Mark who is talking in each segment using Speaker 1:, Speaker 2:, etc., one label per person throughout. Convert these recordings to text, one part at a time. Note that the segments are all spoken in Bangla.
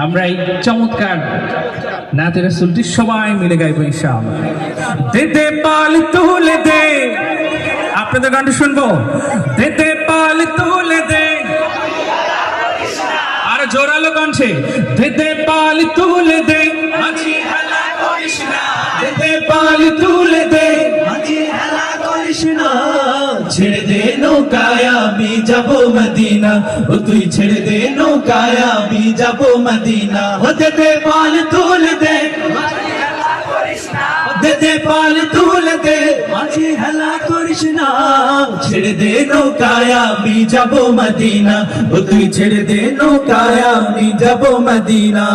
Speaker 1: আমরা এই চমৎকার নাতে রাসূলটি সবাই মিলে গাইবো ইনশাআল্লাহ। দে দে পাল তুলে দে, আপনাদের গানটা শুনবো। দে দে পাল তুলে দে, আর জোরালো কণ্ঠে। দে দে পাল তুলে দে, মাঝি হেলা করিস না। দে দে পাল তুলে দে,
Speaker 2: মাঝি হেলা করিস না। ছেড়ে দে নৌকায় আমি যাব মদিনা, ও তুই ছেড়ে দে নৌকায় আমি যাব মদিনা। হতে দে পাল তুলে দে, দে দে পাল তুলে দে, মাঝি হেলা করিস না। ছেড়ে দে নৌকায় আমি যাব মদিনা, ও তুই ছেড়ে দে নৌকায় আমি যাব মদিনা।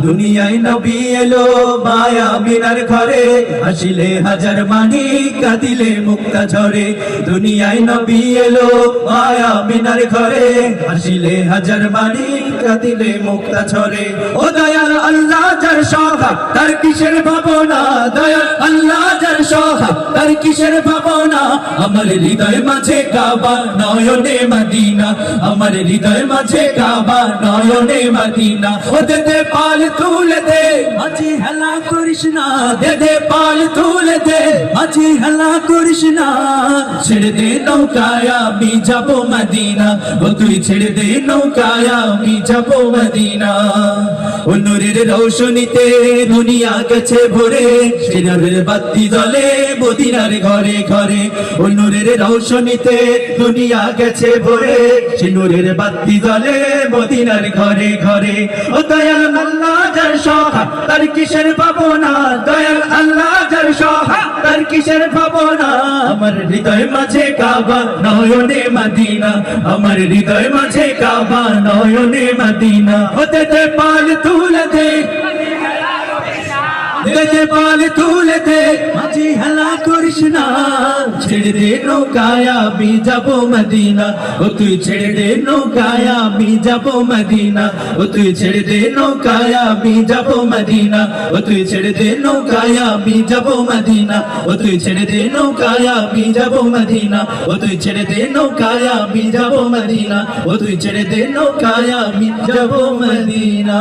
Speaker 2: দুনিয়ায় নবী এলো মায়া মিনার ঘরে, হাসিলে হাজার মানি কাঁদিলে মুক্তা ঝরে। দুনিয়ায় নবী এলো মায়া মিনার ঘরে, হাসিলে হাজার মানি কাঁদিলে মুক্তা ঝরে। ও দয়াল আল্লাহ যার সহায় তার কিসের ভাবনা, দয়াল আল্লাহ যার সহায় তার কিসের ভাবনা। আমার হৃদয় মাঝে কাবা নয়নে মদিনা, আমার হৃদয় মাঝে কাবা নয়নে মদিনা। ও দে দে পাল তুলে দে, মাঝি হেলা করিস না। দে দে পাল তুলে দে, মাঝি হেলা করিস না। ছেড়ে দে নৌকায় আমি যাব মদিনা, ও তুই ছেড়ে দে নৌকায় আমি যাব মদিনা। ও নূরের রৌশনীতে দুনিয়া গেছে ভরে, সে নূরের বাতি জ্বলে মদিনার ঘরে ঘরে। ও নূরের রৌশনীতে দুনিয়া গেছে ভরে, সে নূরের বাতি জ্বলে মদিনার ঘরে ঘরে। ও দয়াল আল্লাহ যার সহায় তার কিসের ভাবনা, দয়াল আল্লাহ যার সহায় তার কিসের ভাবনা। আমার হৃদয় মাঝে কাবা নয়নে মদিনা, আমার হৃদয় মাঝে কাবা নয়নে মদিনা। হতে দে পাল তুলে দে, দে দে পাল তুলে দে, মাঝি হেলা করিস না। ছেড়ে দে নৌকায় আমি যাব মদিনা, ও তুই ছেড়ে দে নৌকায় আমি যাব মদিনা। ও তুই ছেড়ে দে নৌকায় আমি যাব মদিনা, ও তুই ছেড়ে দে নৌকায় আমি যাব মদিনা। ও তুই ছেড়ে দে নৌকায় আমি যাব মদিনা, ও তুই ছেড়ে দে নৌকায় আমি যাব মদিনা। ও তুই ছেড়ে দে নৌকায় আমি যাব মদিনা।